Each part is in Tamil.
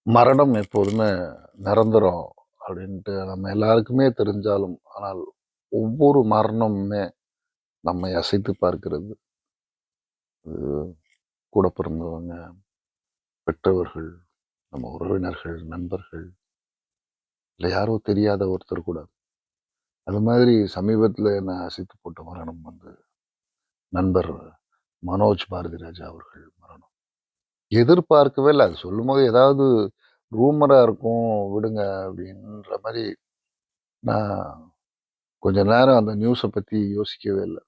மரணம் எப்போதுமே நிரந்தரம் அப்படின்ட்டு நம்ம எல்லாருக்குமே தெரிஞ்சாலும், ஆனால் ஒவ்வொரு மரணமுமே நம்மை அசைத்து பார்க்கிறது. அது கூட பிறந்தவங்க, பெற்றவர்கள், நம்ம உறவினர்கள், நண்பர்கள், இல்லை யாரோ தெரியாத ஒருத்தர் கூட. அது மாதிரி சமீபத்தில் என்ன அசைத்து போட்ட மரணம் வந்து நண்பர் மனோஜ் பாரதிராஜா அவர்கள் மரணம். எதிர்பார்க்கவே இல்லை. அது சொல்லும்போது ஏதாவது ரூமரா இருக்கும் விடுங்க அப்படின்ற மாதிரி நான் கொஞ்ச நேரம் அந்த நியூஸை பற்றி யோசிக்கவே இல்லை.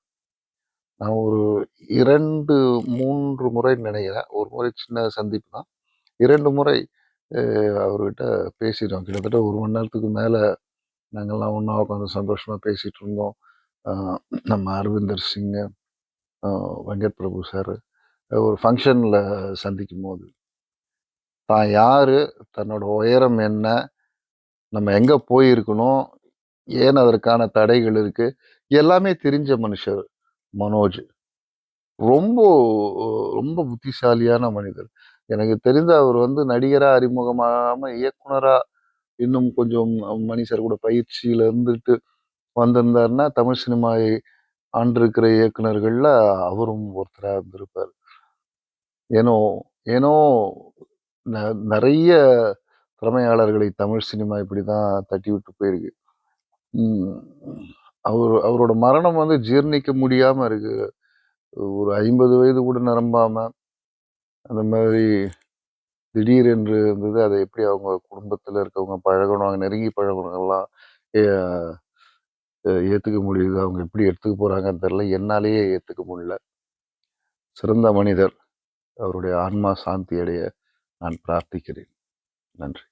நான் ஒரு 2, 3 முறை நினைக்கிறேன். ஒரு முறை சின்ன சந்திப்பு தான். 2 முறை அவர்கிட்ட பேசிட்டோம். கிட்டத்தட்ட 1 மணி நேரத்துக்கு மேல நாங்கலாம் ஒண்ணா உட்காந்து சந்தோஷமா பேசிட்டு இருந்தோம். அ நம்ம அரவிந்தர் சிங், அ வெங்கட் பிரபு சார் ஒரு ஃபங்ஷன்ல சந்திக்கும்போது, தான் யாரு? தன்னோட உயரம் என்ன? நம்ம எங்க போயிருக்கணும்? ஏன் அதற்கான தடைகள் இருக்கு? எல்லாமே தெரிஞ்ச மனுஷர் மனோஜ். ரொம்ப ரொம்ப புத்திசாலியான மனிதர். எனக்கு தெரிந்து அவர் வந்து நடிகரா அறிமுகமாகாம இயக்குனரா இன்னும் கொஞ்சம் மணி சார் கூட பயிற்சியில இருந்துட்டு வந்திருந்தாருன்னா, தமிழ் சினிமாவை ஆண்டிருக்கிற இயக்குனர்கள்ல அவரும் ஒருத்தரா இருந்திருப்பார். ஏனோ ஏனோ நெறைய திறமையாளர்களை தமிழ் சினிமா இப்படிதான் தட்டி விட்டு போயிருக்கு. ம். அவரோட மரணம் வந்து ஜீரணிக்க முடியாம இருக்கு. ஒரு 50 வயது கூட நிரம்பாம, அந்த மாதிரி திடீரென்று இருந்தது. அதை எப்படி அவங்க குடும்பத்துல இருக்கவங்க பழகுனவங்க, நெருங்கி பழகுனவங்கலாம் எ ஏத்துக்க முடியுது. அவங்க எப்படி எடுத்துக்க போறாங்கன்னு தெரியல. என்னாலேயே ஏத்துக்க முடியல. சிறந்த மனிதர். அவருடைய ஆன்மா சாந்தி அடைய நான் பிரார்த்திக்கிறேன். நன்றி.